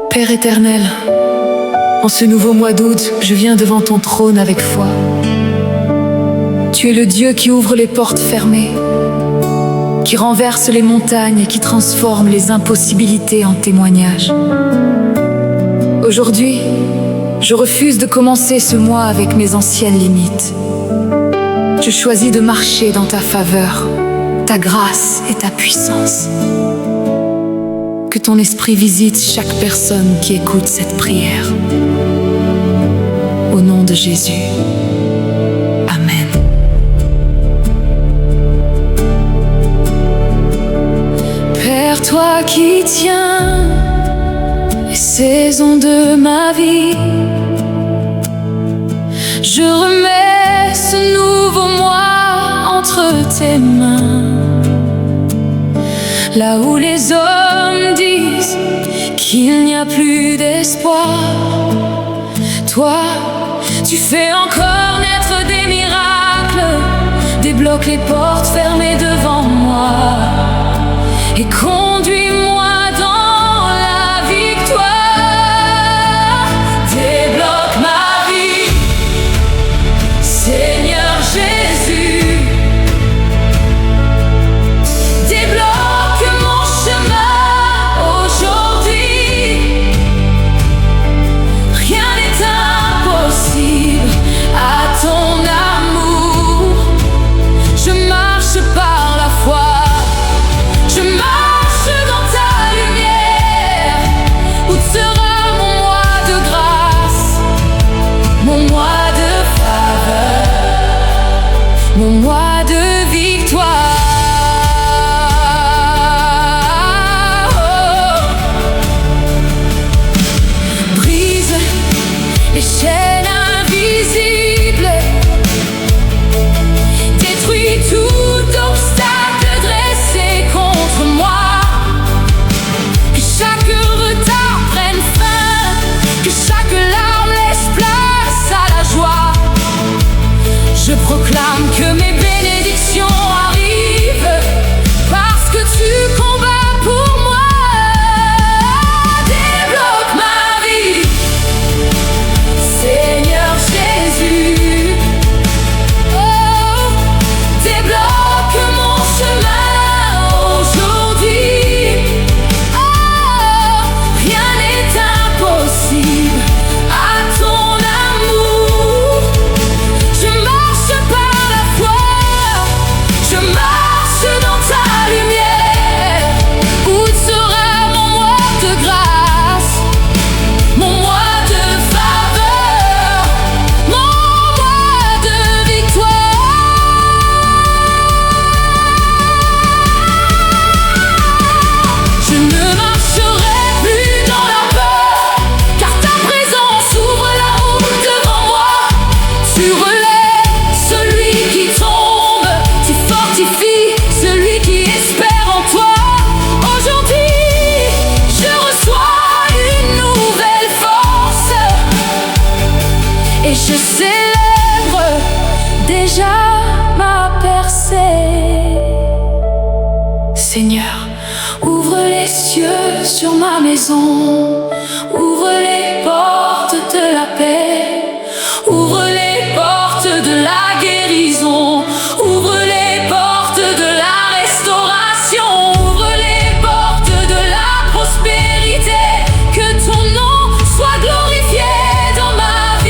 Père éternel, en ce nouveau mois d'août, je viens devant ton trône avec foi. Tu es le Dieu qui ouvre les portes fermées, qui renverse les montagnes et qui transforme les impossibilités en témoignages. Aujourd'hui, je refuse de commencer ce mois avec mes anciennes limites. Je choisis de marcher dans ta faveur, ta grâce et ta puissance. Que ton esprit visite chaque personne qui écoute cette prière. Au nom de Jésus. Amen. Père, toi qui tiens les saisons de ma vie, je remets ce nouveau mois entre tes mains. Là où les hommes disent qu'il n'y a plus d'espoir, toi, tu fais encore naître des miracles, débloque les portes fermées devant moi et conduis-moi dans la victoire. Débloque ma vie, Seigneur Jésus. Mon mois de victoire. Brise les chaînes invisibles, détruis tout obstacle dressé contre moi. Que chaque retard prenne fin, que chaque larme laisse place à la joie. Je proclame que mes bénédictions arrivent parce que tu combats pour moi. Débloque ma vie, Seigneur Jésus. Oh, débloque mon chemin aujourd'hui. Oh, rien n'est impossible à ton amour. Je marche dans ta lumière. Où sera mon mois de grâce, mon mois de faveur, mon mois de victoire. Je ne marcherai plus dans la peur, car ta présence ouvre la route devant moi. Tu relèves celui qui tombe, tu fortifies celui qui espère en toi. Aujourd'hui, je reçois une nouvelle force et je célèbre déjà ma percée. Seigneur, ouvre les cieux sur ma maison, ouvre les portes de la paix, ouvre les portes de la guérison, ouvre les portes de la restauration, ouvre les portes de la prospérité. Que ton nom soit glorifié dans ma vie.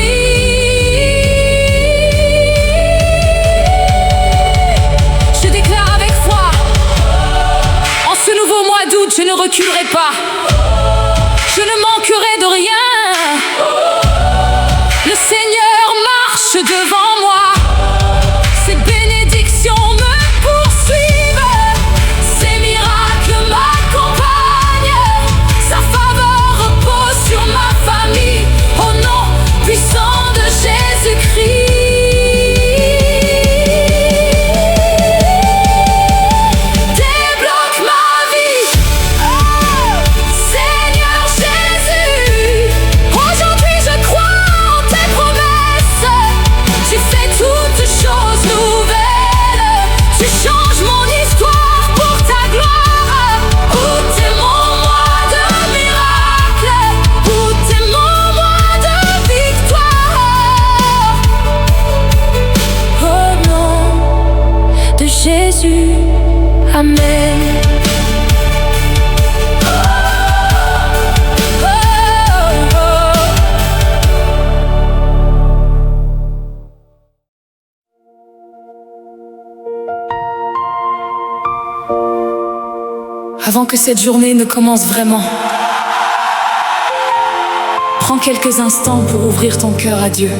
Je déclare avec foi, en ce nouveau mois d'août, je ne reculerai pas. Je ne manquerai de rien. Le Seigneur marche devant moi. Ses bénédictions me poursuivent. Ses miracles m'accompagnent. Sa faveur repose sur ma famille. Au nom puissant de Jésus-Christ. Débloque ma vie, oh, Seigneur Jésus. Avant que cette journée ne commence vraiment, prends quelques instants pour ouvrir ton cœur à Dieu.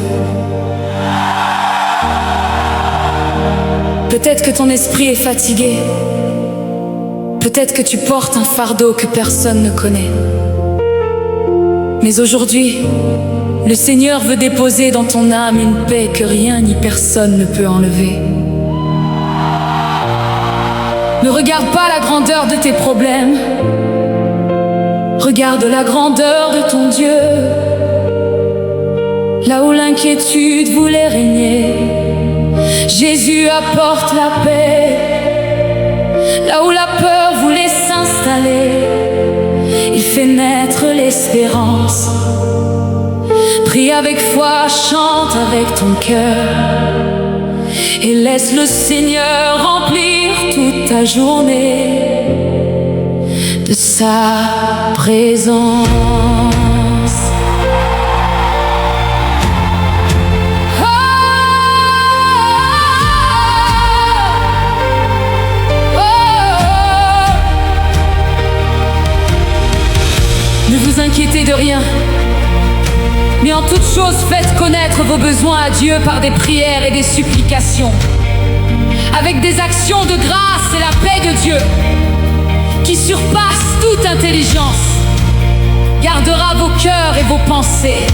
Peut-être que ton esprit est fatigué. Peut-être que tu portes un fardeau que personne ne connaît. Mais aujourd'hui, le Seigneur veut déposer dans ton âme une paix que rien ni personne ne peut enlever. Ne regarde pas la grandeur de tes problèmes. Regarde la grandeur de ton Dieu. Là où l'inquiétude voulait régner, Jésus apporte la paix. Là où la peur voulait s'installer, il fait naître l'espérance. Prie avec foi, chante avec ton cœur, et laisse le Seigneur remplir toute ta journée de sa présence. Ne vous inquiétez de rien, mais en toute chose faites connaître vos besoins à Dieu par des prières et des supplications, avec des actions de grâce, et la paix de Dieu, qui surpasse toute intelligence, gardera vos cœurs et vos pensées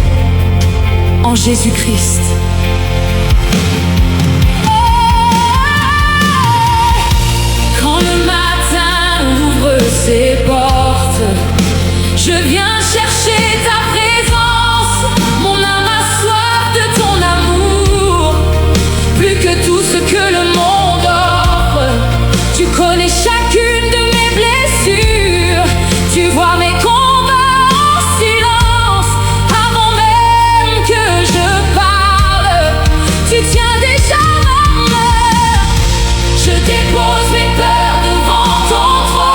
en Jésus-Christ. Quand le matin ouvre ses portes, je viens chercher ta présence. Mon âme a soif de ton amour, plus que tout ce que le monde offre. Tu connais chacune de mes blessures, tu vois mes combats en silence. Avant même que je parle, tu tiens déjà ma main. Je dépose mes peurs devant ton trône.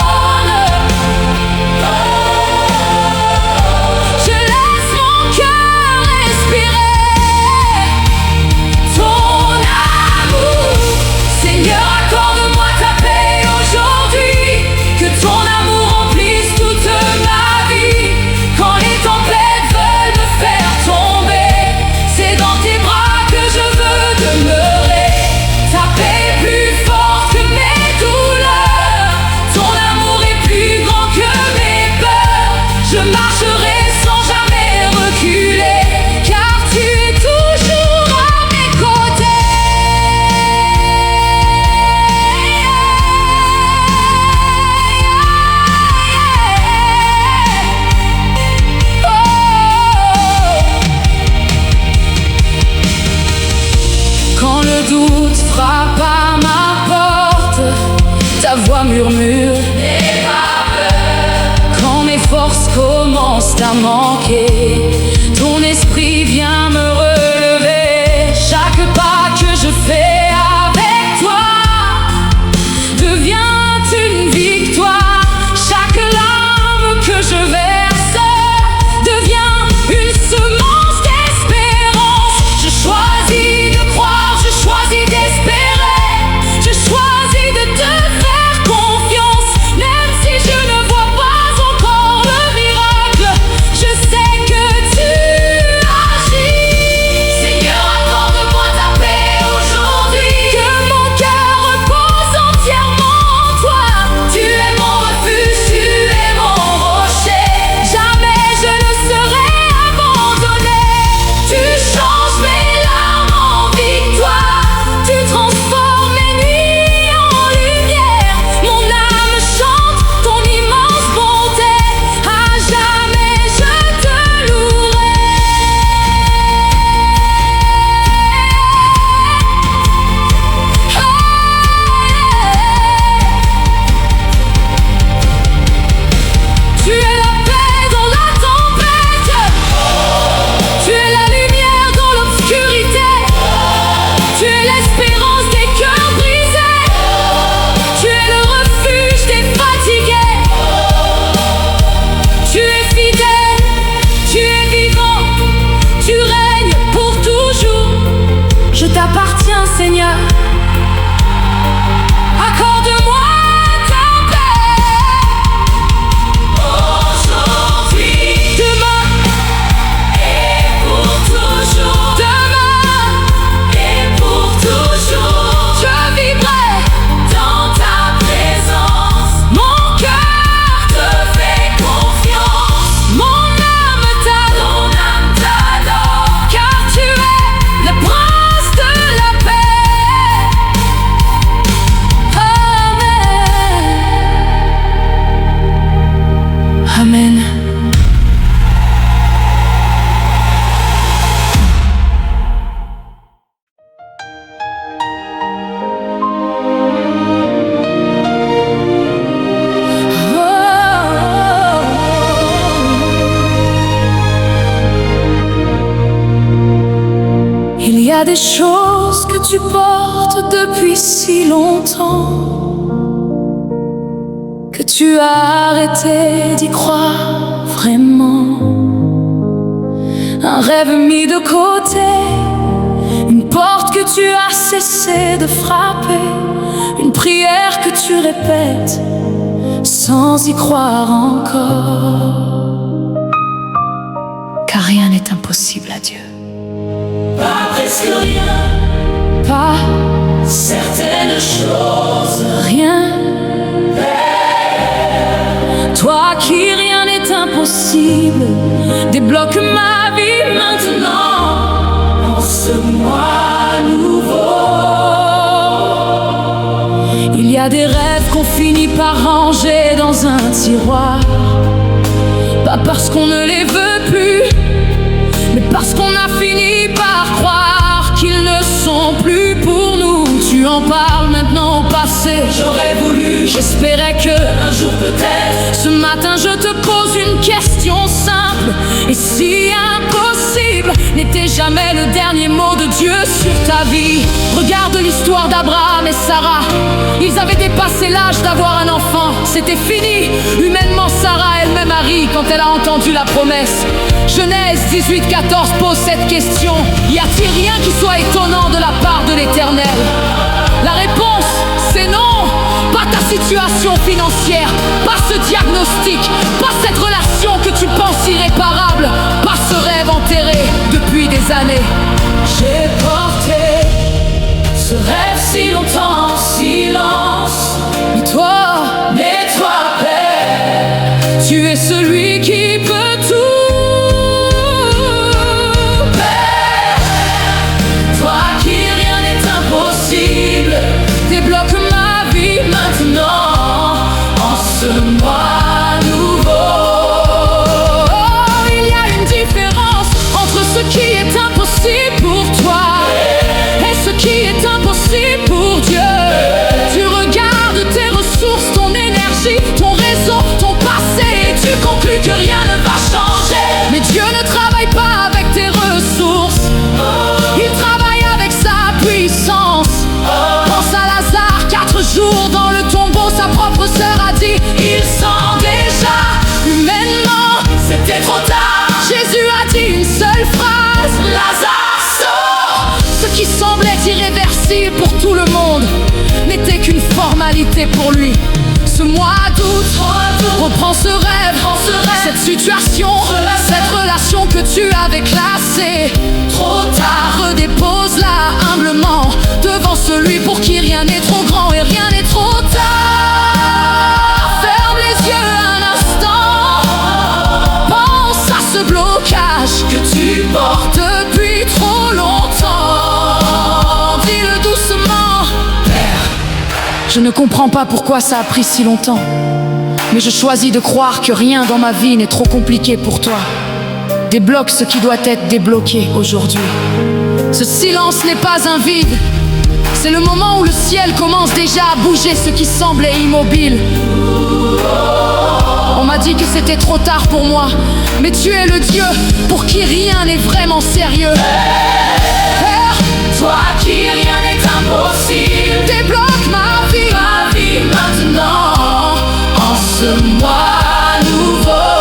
Frappe à ma porte, ta voix murmure, n'aie pas peur. Quand mes forces commencent à manquer, ton esprit vient me relever. Chaque pas que je fais avec toi devient une victoire. Chaque larme que je verse devient une semence d'espérance. Je choisis de croire, je choisis d'espérer, je choisis de te faire confiance. Même si je ne vois pas encore le miracle, je sais Amen. Il y a des choses que tu portes depuis si longtemps que tu as arrêté d'y croire vraiment. Un rêve mis de côté, une porte que tu as cessé de frapper, une prière que tu répètes sans y croire encore. Car rien n'est impossible à Dieu. Pas presque rien, Pas certaines choses. rien. Toi qui rien n'est impossible, débloque ma vie maintenant, En ce mois nouveau, Il y a des rêves qu'on finit par ranger dans un tiroir, pas parce qu'on ne les veut plus, mais parce qu'on a fini par croire qu'ils ne sont plus pour nous. Tu en parles maintenant au passé. j'aurais voulu, J'espérais que un jour peut-être, ce matin je te pose une question simple. Et si impossible n'était jamais le dernier mot de Dieu sur ta vie? Regarde l'histoire d'Abraham et Sarah. Ils avaient dépassé l'âge d'avoir un enfant. C'était fini. Humainement, Sarah elle-même a ri quand elle a entendu la promesse. Genèse 18-14 pose cette question: y a-t-il rien qui soit étonnant de la part de l'Éternel? La réponse, c'est non. Pas ta situation financière, pas ce diagnostic, pas cette relation que tu penses irréparable, pas ce rêve enterré depuis des années. j'ai porté ce rêve si longtemps en silence. Mais toi, Père, tu es celui qui peut tout. toi qui rien n'est impossible, Débloque ma vie maintenant, en ce mois nouveau. Oh, il y a une différence entre ce qui est impossible pour toi et ce qui est impossible pour Dieu. Tu regardes tes ressources, ton énergie, ton réseau, ton passé, et tu conclus que rien ne va changer. Mais Dieu ne travaille pas avec tes ressources, il travaille avec sa puissance. Pense à Lazare, 4 jours dans le tombeau, sa propre sœur a dit: Il sent déjà, humainement, c'était trop tard. Jésus a dit une seule phrase: Lazare sort. ce qui semblait irréversible pour tout le monde n'était qu'une formalité pour lui. Ce mois d'août reprend ce rêve, cette situation, cette relation que tu avais classée trop tard. Redépose-la humblement devant celui pour qui rien n'est trop grand et rien n'est trop tard. Ferme les yeux un instant, pense à ce blocage Que tu portes, depuis trop longtemps. Dis-le doucement: Père, je ne comprends pas pourquoi ça a pris si longtemps, mais je choisis de croire que rien dans ma vie n'est trop compliqué pour toi. Débloque ce qui doit être débloqué aujourd'hui. Ce silence n'est pas un vide, c'est le moment où le ciel commence déjà à bouger ce qui semblait immobile. On m'a dit que c'était trop tard pour moi, mais tu es le Dieu pour qui rien n'est vraiment sérieux. Père, toi qui rien n'est impossible, débloque ma vie maintenant, en ce mois nouveau.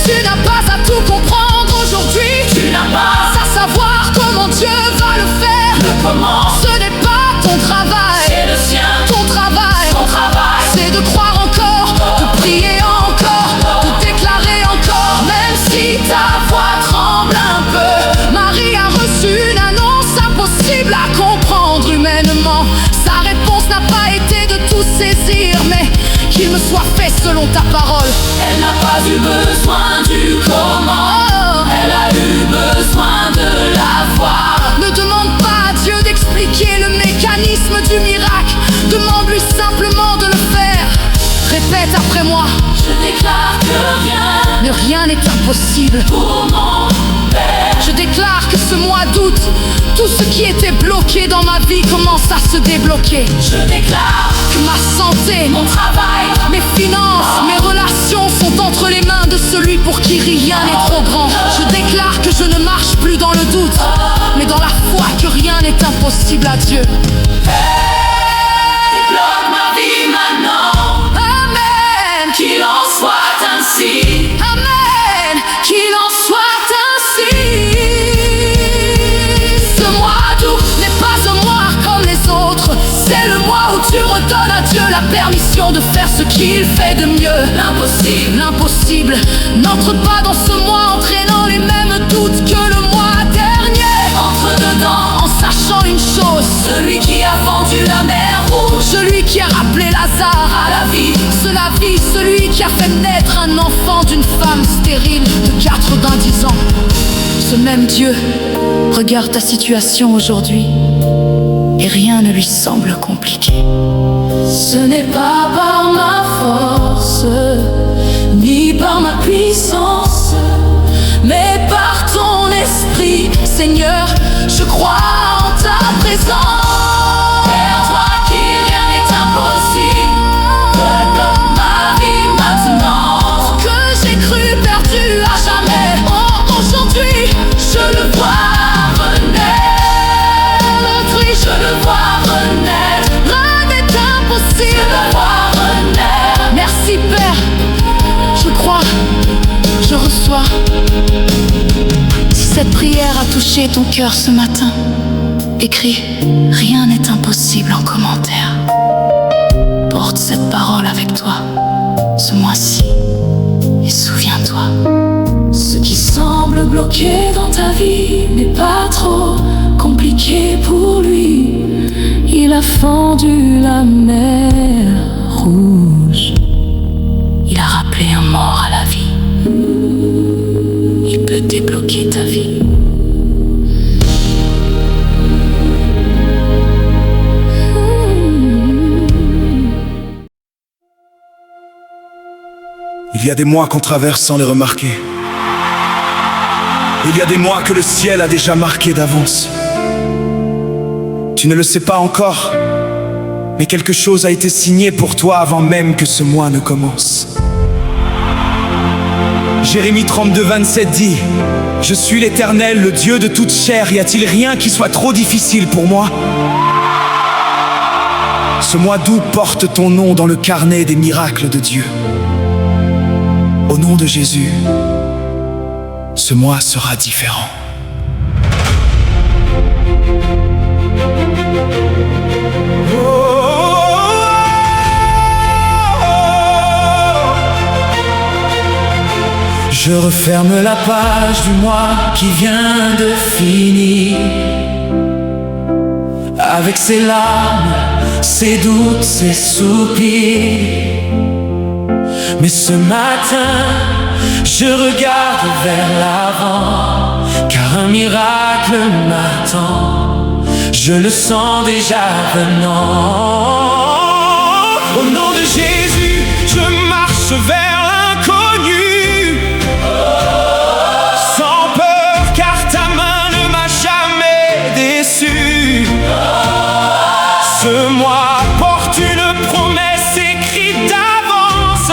Tu n'as pas à tout comprendre aujourd'hui, Tu n'as pas à savoir comment Dieu va le faire. comment, Ce n'est pas ton travail, c'est le sien, ton travail, ton travail. c'est de croire encore, de prier encore, de déclarer encore, même si ta voix tremble un peu. Marie a reçu une annonce impossible à comprendre humainement. Sa réponse n'a pas été de tout saisir, mais qu'il me soit fait selon ta parole. Elle n'a pas eu besoin du comment, Oh, elle a eu besoin de la voir. ne demande pas à Dieu d'expliquer le mécanisme du miracle, demande-lui simplement de le faire. Répète après moi: Je déclare que rien, mais rien n'est impossible pour mon Père. Je déclare que ce mois d'août, tout ce qui était bloqué dans ma vie commence à se débloquer. Je déclare Que ma santé, mon travail, mes finances, mes relations sont entre les mains de celui pour qui rien n'est trop grand. Je déclare que je ne marche plus dans le doute, mais dans la foi que rien n'est impossible à Dieu. débloque ma vie maintenant. Amen, Qu'il en soit ainsi. amen, qu'il en soit ainsi. Ce mois d'août n'est pas un mois comme les autres. C'est le mois où tu redonnes à Dieu la permission de faire ce qu'il fait de mieux. L'impossible n'entre pas dans ce mois entraînant les mêmes doutes que le mois dernier. Entre dedans, En sachant une chose, celui qui a fendu la mer rouge celui qui a rappelé Lazare à la vie. celui qui a fait naître un enfant d'une femme stérile de 90 ans. Ce même Dieu regarde ta situation aujourd'hui et rien ne lui semble compliqué. Ce n'est pas par ma force, ni par ma puissance, mais par ton esprit. Seigneur, je crois en ta présence. Vers toi qui rien n'est impossible. Débloque ma vie maintenant. Que j'ai cru perdu à jamais, aujourd'hui Je le vois renaître. Je le vois renaître. rien n'est Je impossible. le vois renaître. Merci Père, je crois, je reçois. Si cette prière a touché ton cœur ce matin, écris « Rien n'est impossible » en commentaire. Porte cette parole avec toi ce mois-ci et souviens-toi. Ce qui semble bloqué dans ta vie n'est pas trop compliqué pour lui. Il a fendu la mer rouge. Il a rappelé un mort à la vie. Il peut débloquer ta vie. Il y a des mois qu'on traverse sans les remarquer. Il y a des mois que le ciel a déjà marqué d'avance. Tu ne le sais pas encore, mais quelque chose a été signé pour toi avant même que ce mois ne commence. Jérémie 32, 27 dit: Je suis l'Éternel, le Dieu de toute chair. Y a-t-il rien qui soit trop difficile pour moi? Ce mois d'août porte ton nom dans le carnet des miracles de Dieu. Au nom de Jésus, ce mois sera différent. Je referme la page du mois qui vient de finir, avec ses larmes, ses doutes, ses soupirs. Mais ce matin, je regarde vers l'avant, car un miracle m'attend. Je le sens déjà venant. Au nom de Jésus, je marche vers l'inconnu, sans peur, car ta main ne m'a jamais déçu. Ce mois porte une promesse écrite d'avance,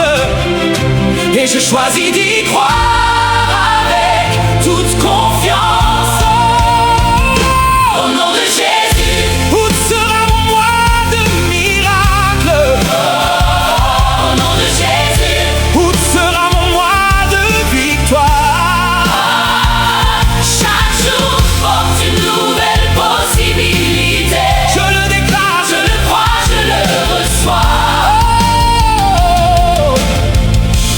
et je choisis d'y croire avec toute confiance. Au nom de Jésus, août sera mon mois de miracles. Au nom de Jésus, août sera mon mois de victoire. Chaque jour porte une nouvelle possibilité. Je le déclare, Je le crois, je le reçois.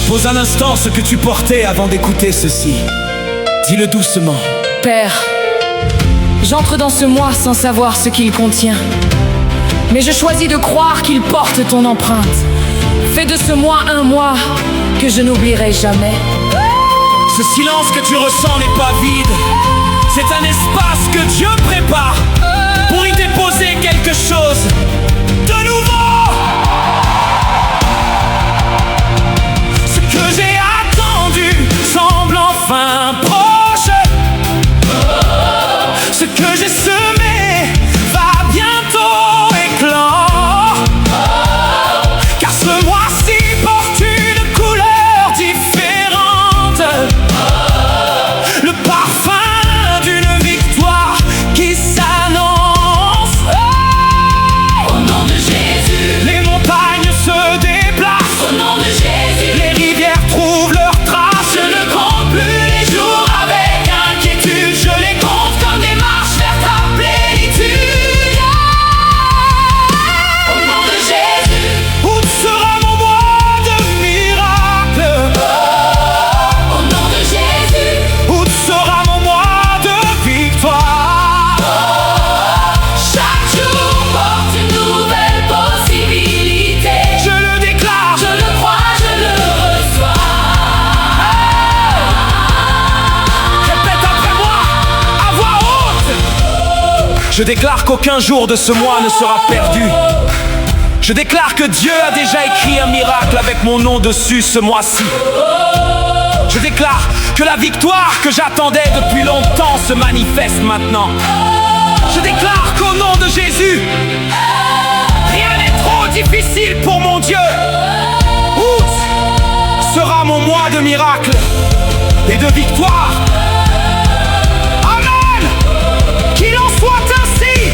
Pose un instant ce que tu portais avant d'écouter ceci. Dis-le doucement. Père, j'entre dans ce mois sans savoir ce qu'il contient, mais je choisis de croire qu'il porte ton empreinte. Fais de ce mois un mois que je n'oublierai jamais. Ce silence que tu ressens n'est pas vide. C'est un espace que Dieu prépare pour y déposer quelque chose de nouveau. Je déclare qu'aucun jour de ce mois ne sera perdu. Je déclare que Dieu a déjà écrit un miracle avec mon nom dessus ce mois-ci. Je déclare que la victoire que j'attendais depuis longtemps se manifeste maintenant. Je déclare qu'au nom de Jésus, rien n'est trop difficile pour mon Dieu. Août sera mon mois de miracles et de victoire. Amen. Qu'il en soit ainsi.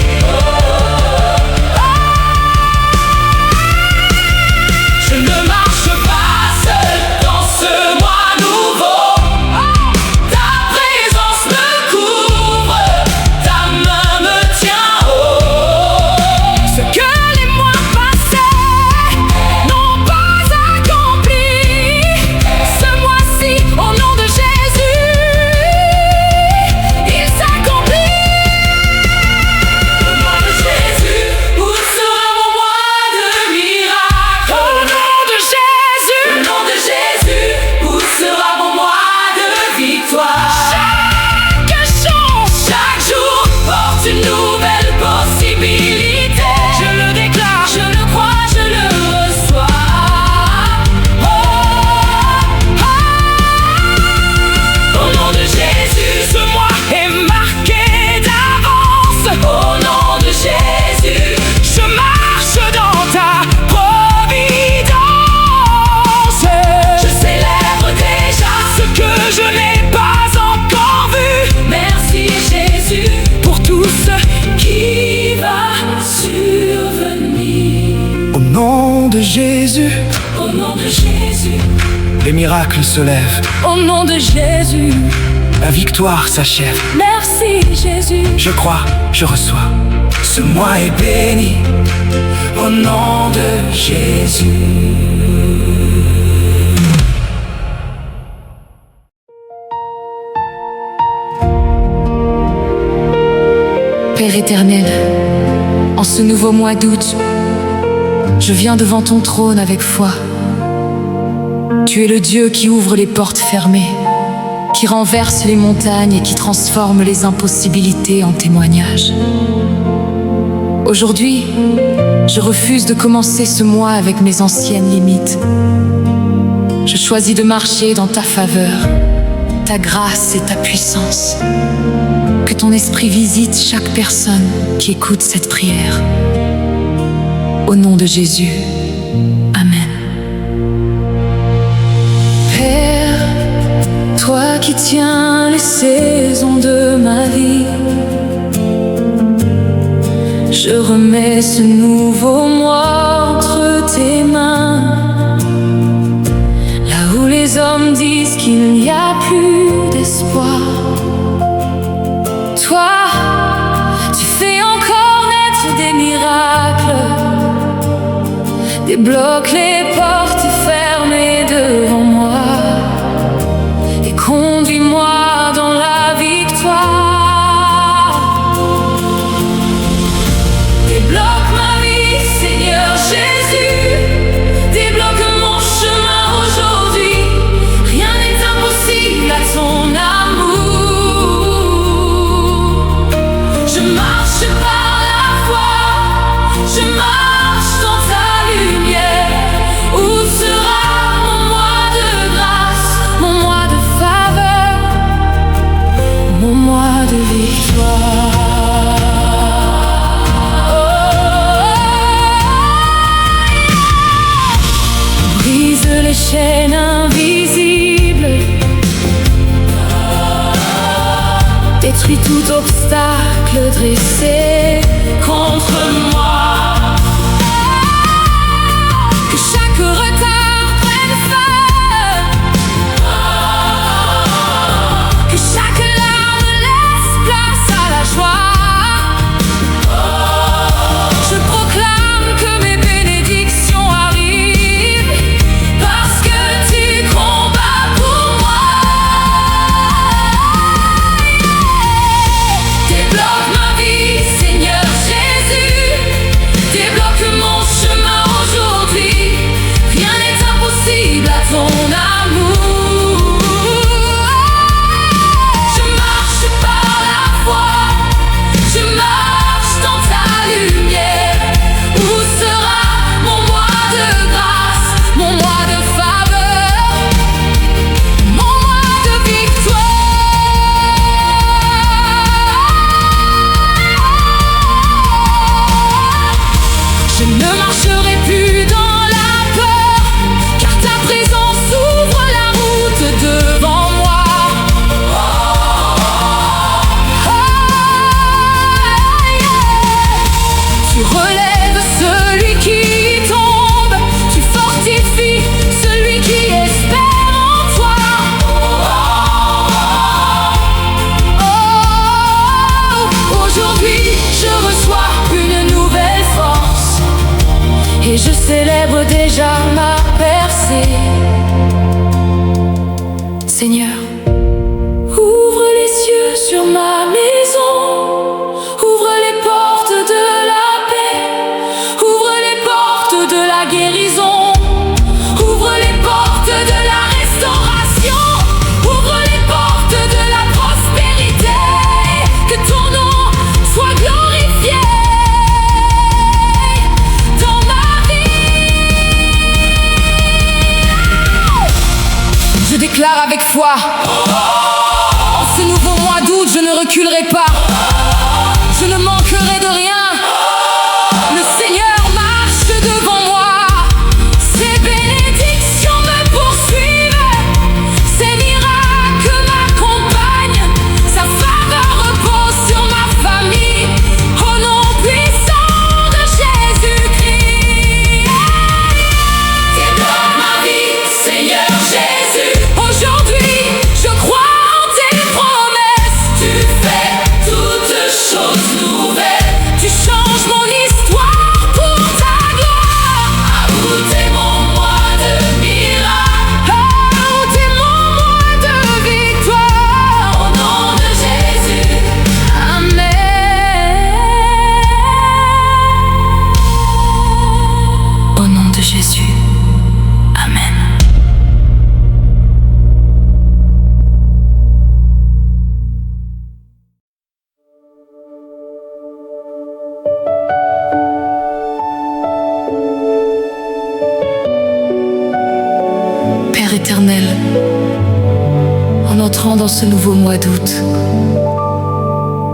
Je ne marche pas seul dans ce mois nouveau. Ta présence me couvre, ta main me tient haut. Ce que les mois passés n'ont pas accompli, ce mois-ci, au nom de Jésus, il s'accomplit. Au nom de Jésus, où sera mon mois de miracle? Au nom de Jésus, Au nom de Jésus, où sera mon mois de victoire? chaque chance, Chaque jour porte une nouvelle possibilité. je le déclare, Je le crois, je le reçois. Au nom de Jésus, ce mois est marqué d'avance. au nom de Jésus, Je marche dans ta providence. je célèbre déjà Ce que je n'ai pas encore vu, merci Jésus pour tout ce qui va survenir. Au nom de Jésus, Au nom de Jésus, les miracles se lèvent. au nom de Jésus. La victoire s'achève. Merci Jésus. Je crois, je reçois. Ce mois est béni. Au nom de Jésus. Père éternel, en ce nouveau mois d'août, je viens devant ton trône avec foi. Tu es le Dieu qui ouvre les portes fermées, qui renverse les montagnes et qui transforme les impossibilités en témoignages. Aujourd'hui, je refuse de commencer ce mois avec mes anciennes limites. Je choisis de marcher dans ta faveur, ta grâce et ta puissance. Que ton esprit visite chaque personne qui écoute cette prière. Au nom de Jésus, Amen. Père, toi qui tiens les saisons de ma vie, je remets ce nouveau mois entre tes mains. Là où les hommes disent qu'il n'y a plus d'espoir, toi, tu fais encore naître des miracles, débloque les portes fermées devant moi et conduis-moi dans la victoire. débloque ma vie, Seigneur Jésus. Débloque mon chemin aujourd'hui. Rien n'est impossible à ton amour. Je marche par la foi, je marche dans ta lumière. Où sera mon mois de grâce, Mon mois de faveur, mon mois de victoire. Brise les chaînes invisibles, détruis tout obstacle dressé contre moi. Que chaque retard prenne fin, que chaque larme laisse place à la joie. Je proclame que mes bénédictions arrivent, parce que tu combats pour moi. Débloque ma vie, Seigneur. Ouvre les cieux sur ma maison, ouvre les portes de la paix, ouvre les portes de la guérison, ouvre les portes de la restauration, ouvre les portes de la prospérité, que ton nom soit glorifié dans ma vie. Je déclare avec foi, en ce nouveau mois d'août, je ne reculerai pas. Je ne manquerai de rien. Le Seigneur marche devant moi. Ses bénédictions me poursuivent. Ses miracles m'accompagnent. Sa faveur repose sur ma famille. Au nom puissant de Jésus-Christ. T'es dans ma vie, Seigneur Jésus. Aujourd'hui, je crois en tes promesses. Tu fais toutes choses nouvelles. Tu changes mon histoire pour ta gloire. Ah, où t'es mon mois de miracle. Ah, où t'es mon mois de victoire. Au nom de Jésus. Amen. Au nom de Jésus. Amen. Père éternel, en entrant dans ce nouveau mois d'août,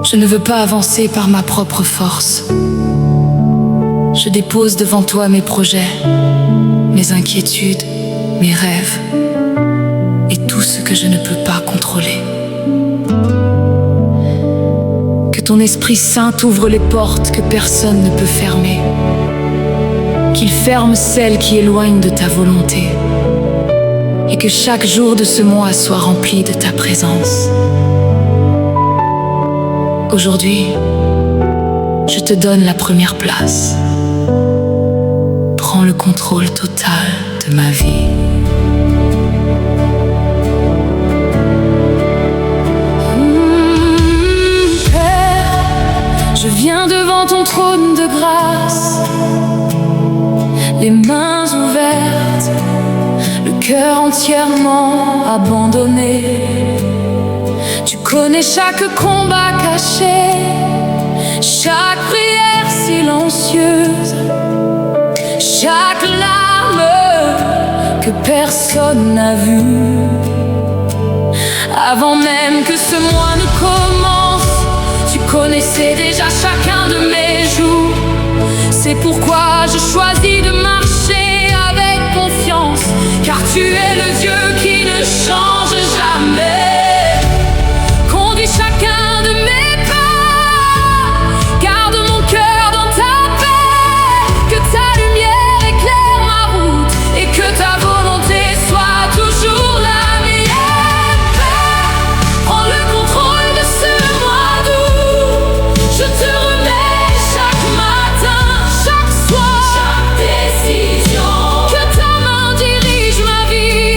je ne veux pas avancer par ma propre force. Je dépose devant toi mes projets, mes inquiétudes, mes rêves et tout ce que je ne peux pas contrôler. Que ton Esprit Saint ouvre les portes que personne ne peut fermer, qu'il ferme celles qui éloignent de ta volonté, et que chaque jour de ce mois soit rempli de ta présence. Aujourd'hui, je te donne la première place. Prends le contrôle total de ma vie. Père, je viens devant ton trône de grâce, les mains ouvertes, le cœur entièrement abandonné. Tu connais chaque combat caché, chaque prière silencieuse, chaque larme que personne n'a vue. Avant même que ce mois ne commence, tu connaissais déjà chacun de mes jours. C'est pourquoi je choisis de marcher avec confiance, car tu es le Dieu qui ne change jamais. Conduis chacun de mes pas, garde mon cœur dans ta paix, que ta lumière éclaire ma route et que ta volonté soit toujours la mienne. Père, prends le contrôle de ce mois d'août. Je te remets chaque matin, chaque soir, Chaque décision. que ta main dirige ma vie.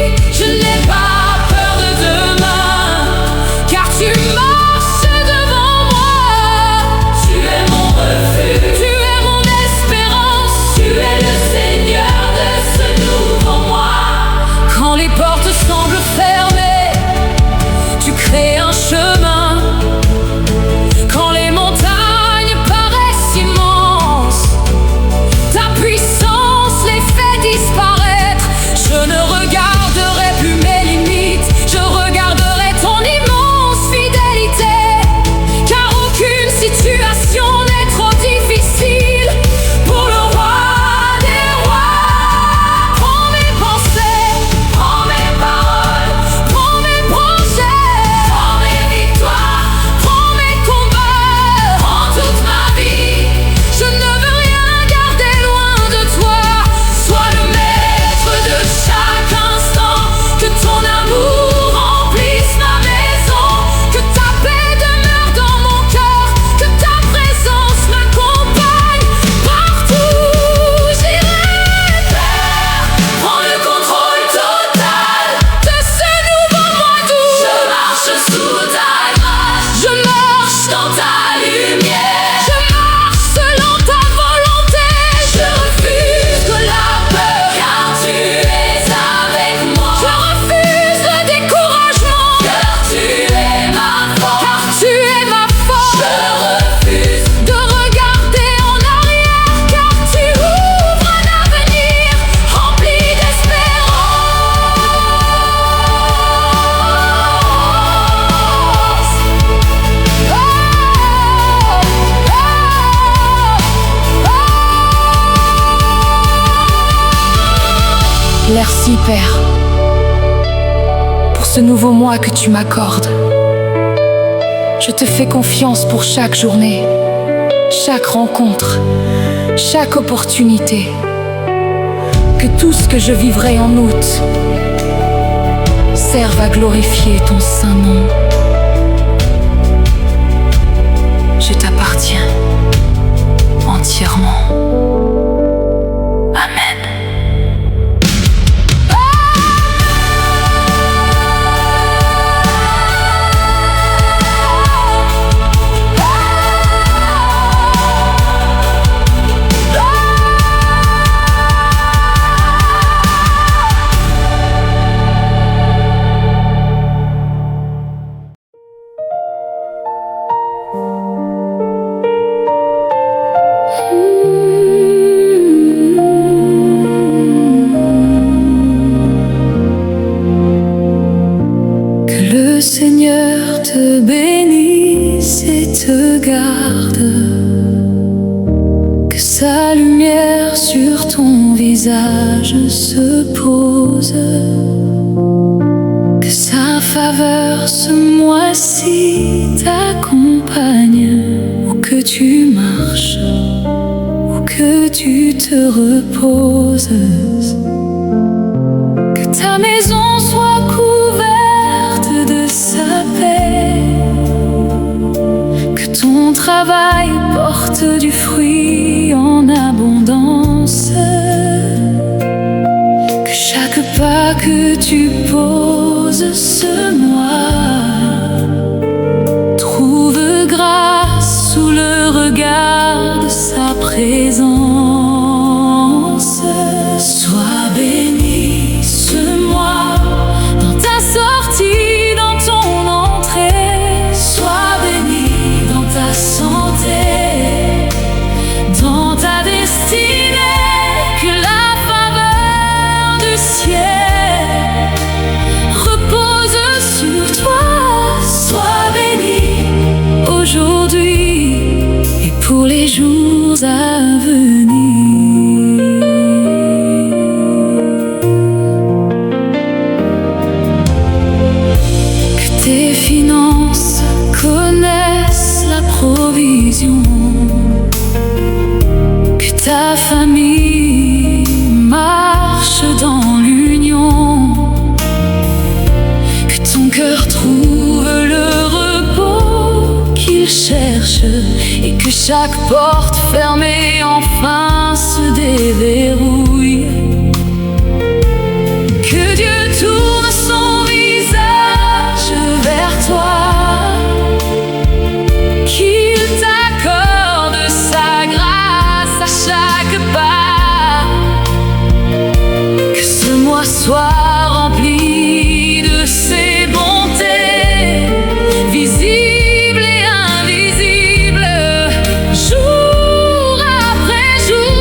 Merci Père pour ce nouveau mois que tu m'accordes. Je te fais confiance pour chaque journée, chaque rencontre, chaque opportunité. Que tout ce que je vivrai en août serve à glorifier ton saint nom. Je t'appartiens entièrement. Amen. Le Seigneur te bénisse et te garde, que sa lumière sur ton visage se pose, que sa faveur ce mois-ci t'accompagne, où que tu marches, où que tu te reposes, que ta maison soit couverte de sa paix, que ton travail porte du fruit en abondance, que chaque pas que tu poses ce mois trouve grâce sous le regard de sa présence. Sois béni ce mois dans ta sortie, dans ton entrée. Sois béni dans ta santé, dans ta destinée. Que la faveur du ciel repose sur toi. Sois béni aujourd'hui et pour les jours à venir. Que tes finances connaissent la provision, que ta famille marche dans l'union, que ton cœur trouve le repos qu'il cherche, et que chaque porte fermée enfin se déverrouille. Que Dieu tourne son visage vers toi, qu'il t'accorde sa grâce à chaque pas, que ce mois soit rempli de ses bontés, visibles et invisibles, jour après jour.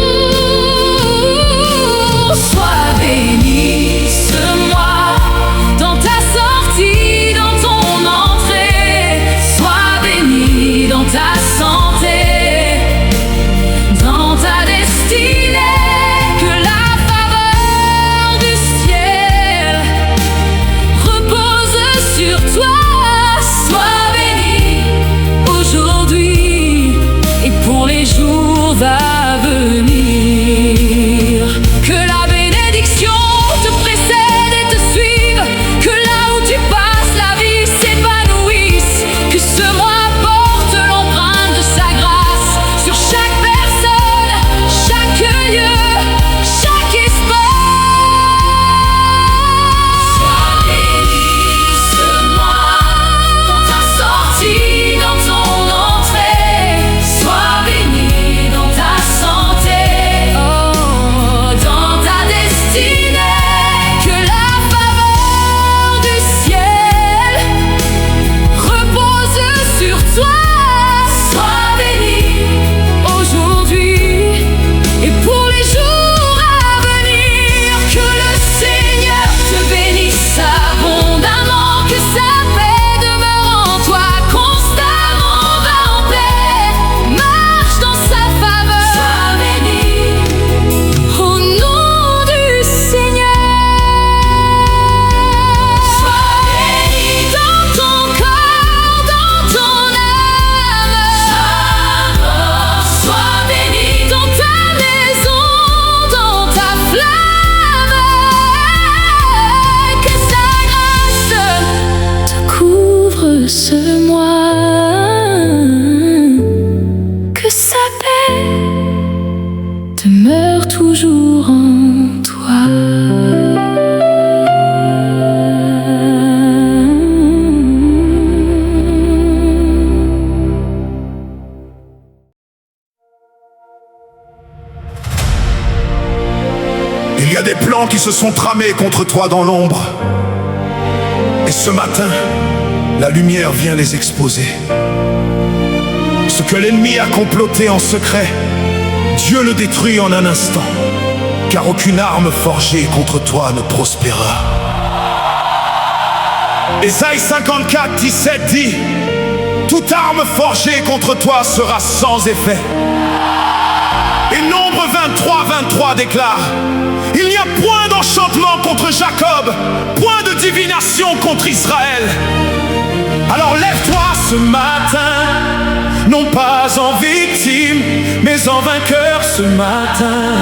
douce-moi, que sa paix demeure toujours en toi. Il y a des plans qui se sont tramés contre toi dans l'ombre. Et ce matin, la lumière vient les exposer. Ce que l'ennemi a comploté en secret, Dieu le détruit en un instant, car aucune arme forgée contre toi ne prospérera. Ésaïe 54, 17 dit: toute arme forgée contre toi sera sans effet. Et Nombre 23, 23 déclare: il n'y a point d'enchantement contre Jacob, point de divination contre Israël. Alors lève-toi ce matin, non pas en victime, mais en vainqueur ce matin.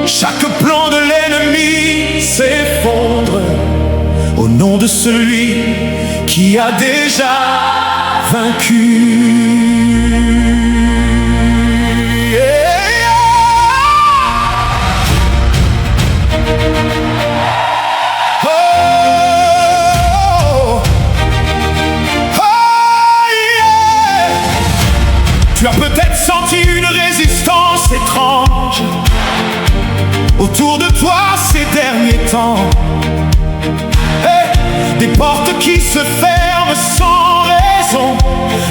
Chaque plan de l'ennemi s'effondre au nom de celui qui a déjà vaincu. Tu as peut-être senti une résistance étrange autour de toi ces derniers temps. Hey, des portes qui se ferment sans raison,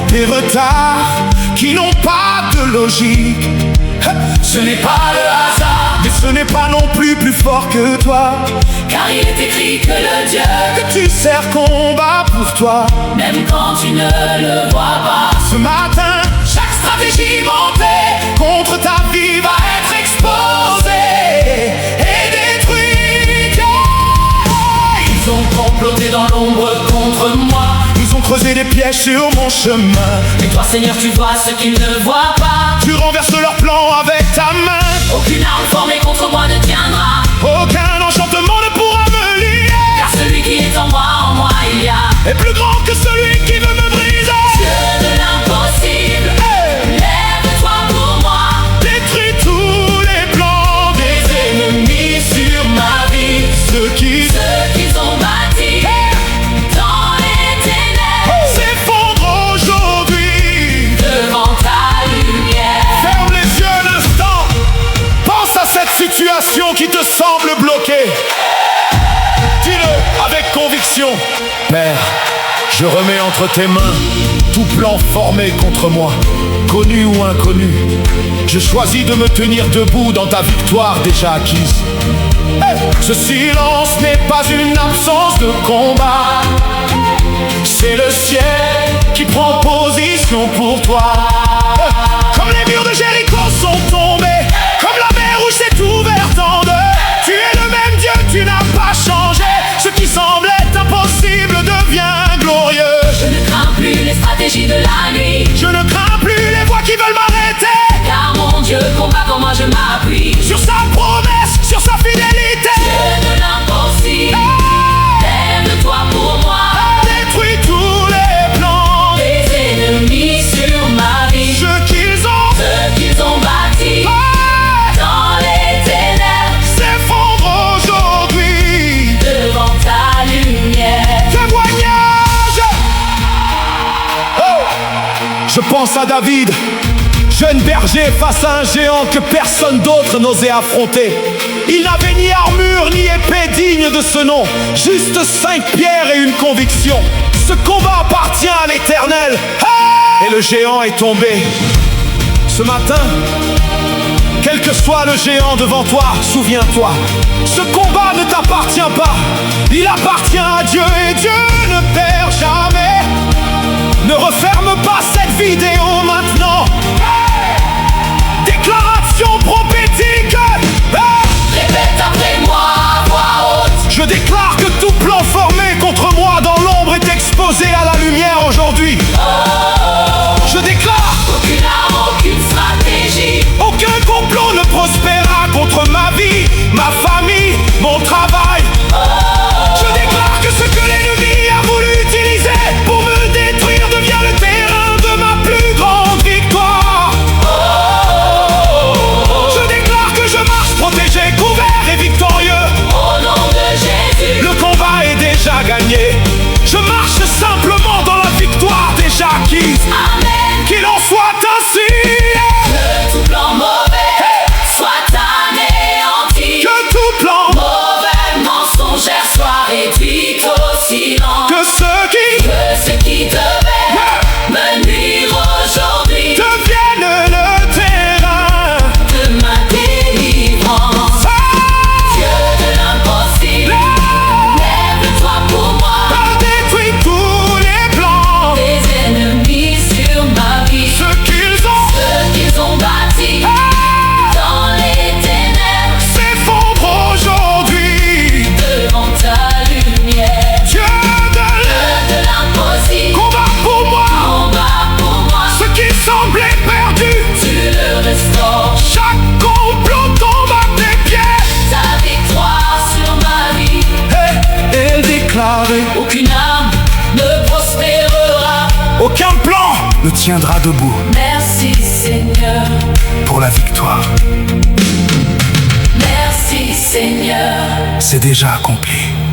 des retards qui n'ont pas de logique. Hey, ce n'est pas le hasard, mais ce n'est pas non plus fort que toi. Car il est écrit que le Dieu que tu sers combat pour toi, même quand tu ne le vois pas. Ce matin, chaque stratégie montée contre ta vie va être exposée et détruite. Ils ont comploté dans l'ombre contre moi, ils ont creusé des pièges sur mon chemin. mais toi Seigneur tu vois ce qu'ils ne voient pas. Tu renverses leurs plans avec ta main. Aucune arme formée contre moi ne tiendra, aucun enchantement ne pourra me lier. car celui qui est en moi il y a, est plus grand que celui qui veut me briser. Dieu de l'impossible, hey, lève-toi pour moi. Détruis tous les plans des ennemis sur ma vie. Ceux qui ont bâti dans les ténèbres s'effondrent aujourd'hui devant ta lumière. Ferme les yeux un instant. Pense à cette situation qui te semble bloquée. Dis-le avec conviction: Père, je remets entre tes mains tout plan formé contre moi, connu ou inconnu. Je choisis de me tenir debout dans ta victoire déjà acquise. Hey, ce silence n'est pas une absence de combat, c'est le ciel qui prend position pour toi. Comme les murs de Jéricho sont tombés, comme la mer rouge s'est ouverte en deux. Tu es le même Dieu, tu n'as pas changé. Ce qui semblait impossible devient glorieux. Je ne crains plus les stratégies de la nuit, Je ne crains plus les voix qui veulent m'arrêter, car mon Dieu combat quand moi je m'appuie sur sa promesse, sur sa fidélité. Dieu de l'impossible, lève-toi pour moi. Détruis tous les plans Les ennemis sur ma vie, ceux qu'ils ont bâtis dans les ténèbres s'effondrent aujourd'hui devant ta lumière. Témoignage. Oh, je pense à David, jeune berger face à un géant que personne d'autre n'osait affronter. Il n'avait ni armure ni épée digne de ce nom, juste 5 pierres et une conviction: ce combat appartient à l'Éternel. Hey! Et le géant est tombé. Ce matin, quel que soit le géant devant toi, souviens-toi, ce combat ne t'appartient pas, il appartient à Dieu, et Dieu ne perd jamais. Ne referme pas cette vidéo maintenant. Déclaration prophétique. Répète après moi à voix haute. Je déclare que tout plan formé contre moi dans l'ombre est exposé à la lumière aujourd'hui. Je déclare Aucune arme, aucune stratégie, aucun complot ne prospérera contre ma vie, ma famille, mon travail. Je déclare que ce que l'ennemi a voulu utiliser me tiendra debout Merci Seigneur, pour la victoire. merci Seigneur. C'est déjà accompli.